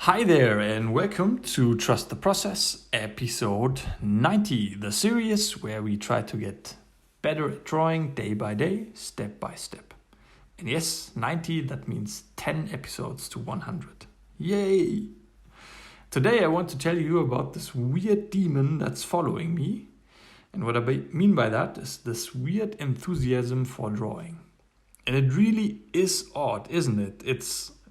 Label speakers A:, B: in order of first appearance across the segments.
A: Hi there and welcome to Trust the Process, episode 90, the series where we try to get better at drawing day by day, step by step. And yes, 90, that means 10 episodes to 100. Yay! Today I want to tell you about this weird demon that's following me. And what I mean by that is this weird enthusiasm for drawing. And it really is odd, isn't it?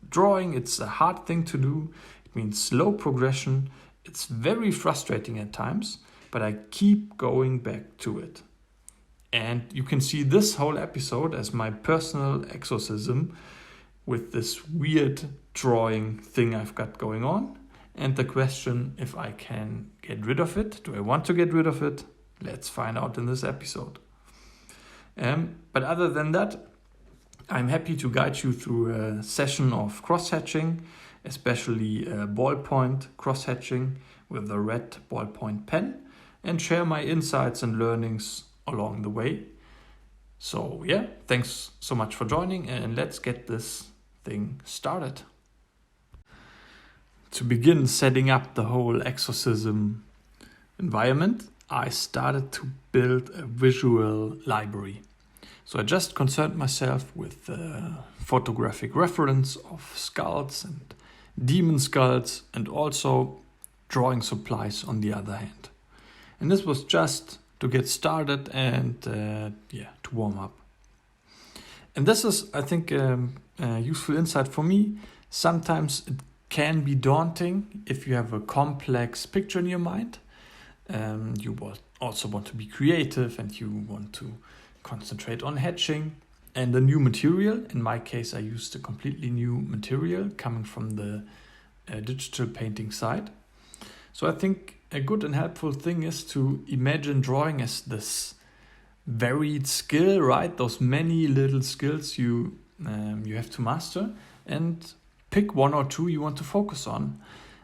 A: Drawing, it's a hard thing to do. It means slow progression. It's very frustrating at times, but I keep going back to it. And you can see this whole episode as my personal exorcism with this weird drawing thing I've got going on. And the question if I can get rid of it. Do I want to get rid of it? Let's find out in this episode. But other than that, I'm happy to guide you through a session of crosshatching, especially ballpoint crosshatching with a red ballpoint pen, and share my insights and learnings along the way. So yeah, thanks so much for joining and let's get this thing started. To begin setting up the whole exorcism environment, I started to build a visual library. So I just concerned myself with photographic reference of skulls and demon skulls and also drawing supplies on the other hand. And this was just to get started and to warm up. And this is, I think, a useful insight for me. Sometimes it can be daunting if you have a complex picture in your mind. You also want to be creative and you want to concentrate on hatching and a new material. In my case, I used a completely new material coming from the digital painting side. So I think a good and helpful thing is to imagine drawing as this varied skill, right? Those many little skills you have to master, and pick one or two you want to focus on.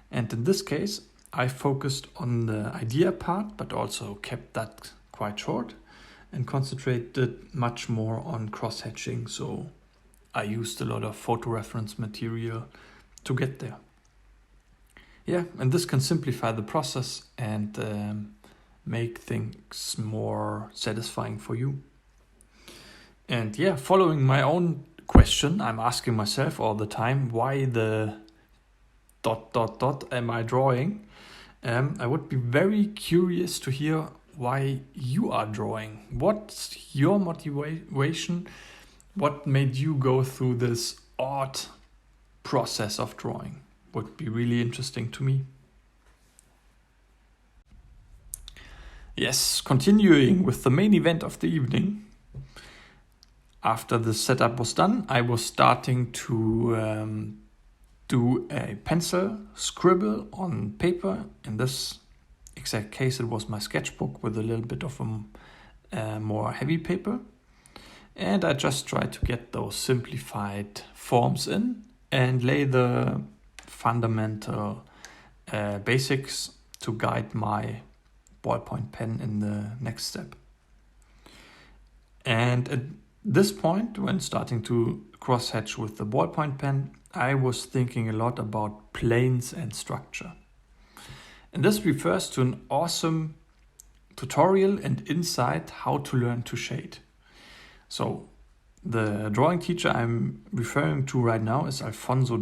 A: And in this case, I focused on the idea part, but also kept that quite short and concentrated much more on cross-hatching. So I used a lot of photo reference material to get there. Yeah, and this can simplify the process and make things more satisfying for you. And yeah, following my own question, I'm asking myself all the time, why the ... am I drawing? I would be very curious to hear why you are drawing. What's your motivation? What made you go through this odd process of drawing? Would be really interesting to me. Yes, continuing with the main event of the evening. After the setup was done, I was starting to do a pencil scribble on paper. In this exact case, it was my sketchbook with a little bit of a more heavy paper. And I just tried to get those simplified forms in and lay the fundamental basics to guide my ballpoint pen in the next step. And at this point, when starting to crosshatch with the ballpoint pen, I was thinking a lot about planes and structure. And this refers to an awesome tutorial and insight how to learn to shade. So the drawing teacher I'm referring to right now is Alphonso.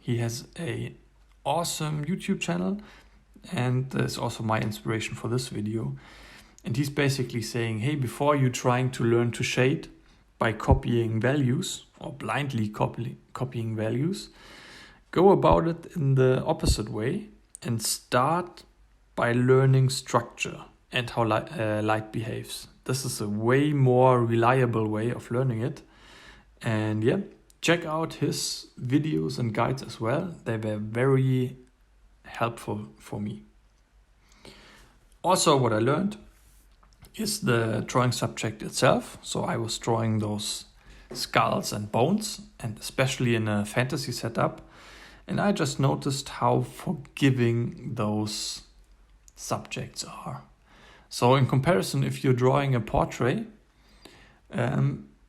A: He has an awesome YouTube channel and is also my inspiration for this video. And he's basically saying, hey, before you're trying to learn to shade by copying values or blindly copying values, go about it in the opposite way and start by learning structure and how light behaves. This is a way more reliable way of learning it. And yeah, check out his videos and guides as well. They were very helpful for me. Also, what I learned is the drawing subject itself. So I was drawing those skulls and bones, and especially in a fantasy setup. And I just noticed how forgiving those subjects are. So in comparison, if you're drawing a portrait,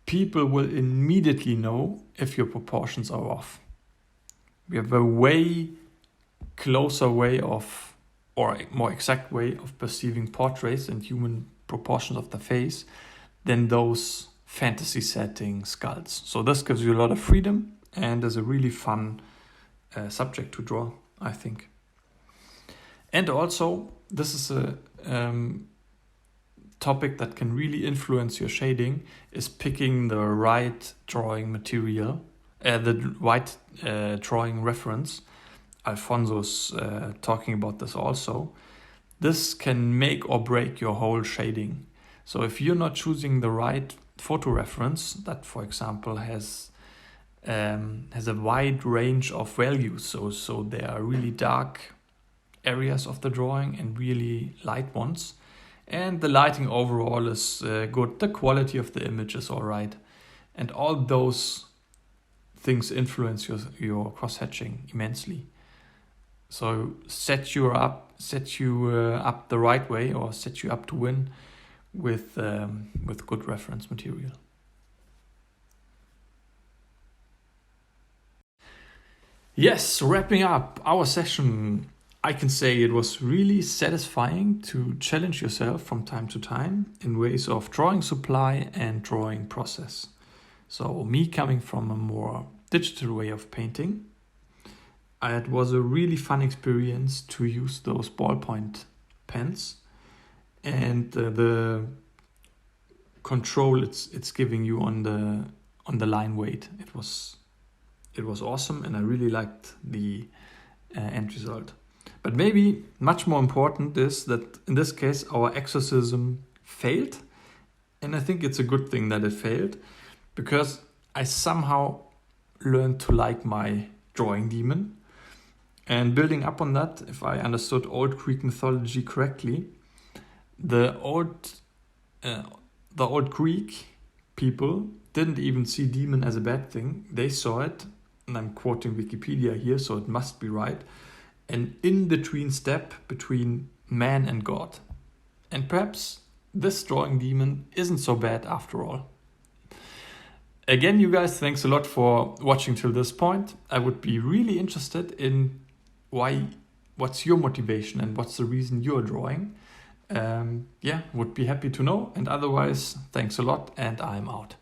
A: people will immediately know if your proportions are off. We have a way closer way of, or a more exact way of perceiving portraits and human proportions of the face than those fantasy setting skulls. So this gives you a lot of freedom and is a really fun subject to draw, I think. And also, this is a topic that can really influence your shading, is picking the right drawing material, the right drawing reference. Alphonso's talking about this also. This can make or break your whole shading. So if you're not choosing the right photo reference that, for example, has a wide range of values, so there are really dark areas of the drawing and really light ones, and the lighting overall is good, the quality of the image is all right, and all those things influence your cross-hatching immensely. So set you up the right way, or set you up to win with good reference material. Yes, wrapping up our session, I can say it was really satisfying to challenge yourself from time to time in ways of drawing supply and drawing process. So me coming from a more digital way of painting, it was a really fun experience to use those ballpoint pens and the control it's giving you on the line weight. It was awesome, and I really liked the end result. But maybe much more important is that in this case our exorcism failed, and I think it's a good thing that it failed, because I somehow learned to like my drawing demon. And building up on that, if I understood old Greek mythology correctly, the old Greek people didn't even see demon as a bad thing. They saw it, and I'm quoting Wikipedia here, so it must be right, an in-between step between man and God. And perhaps this drawing demon isn't so bad after all. Again, you guys, thanks a lot for watching till this point. I would be really interested in what's your motivation and what's the reason you're drawing. Would be happy to know. And otherwise, thanks a lot, and I'm out.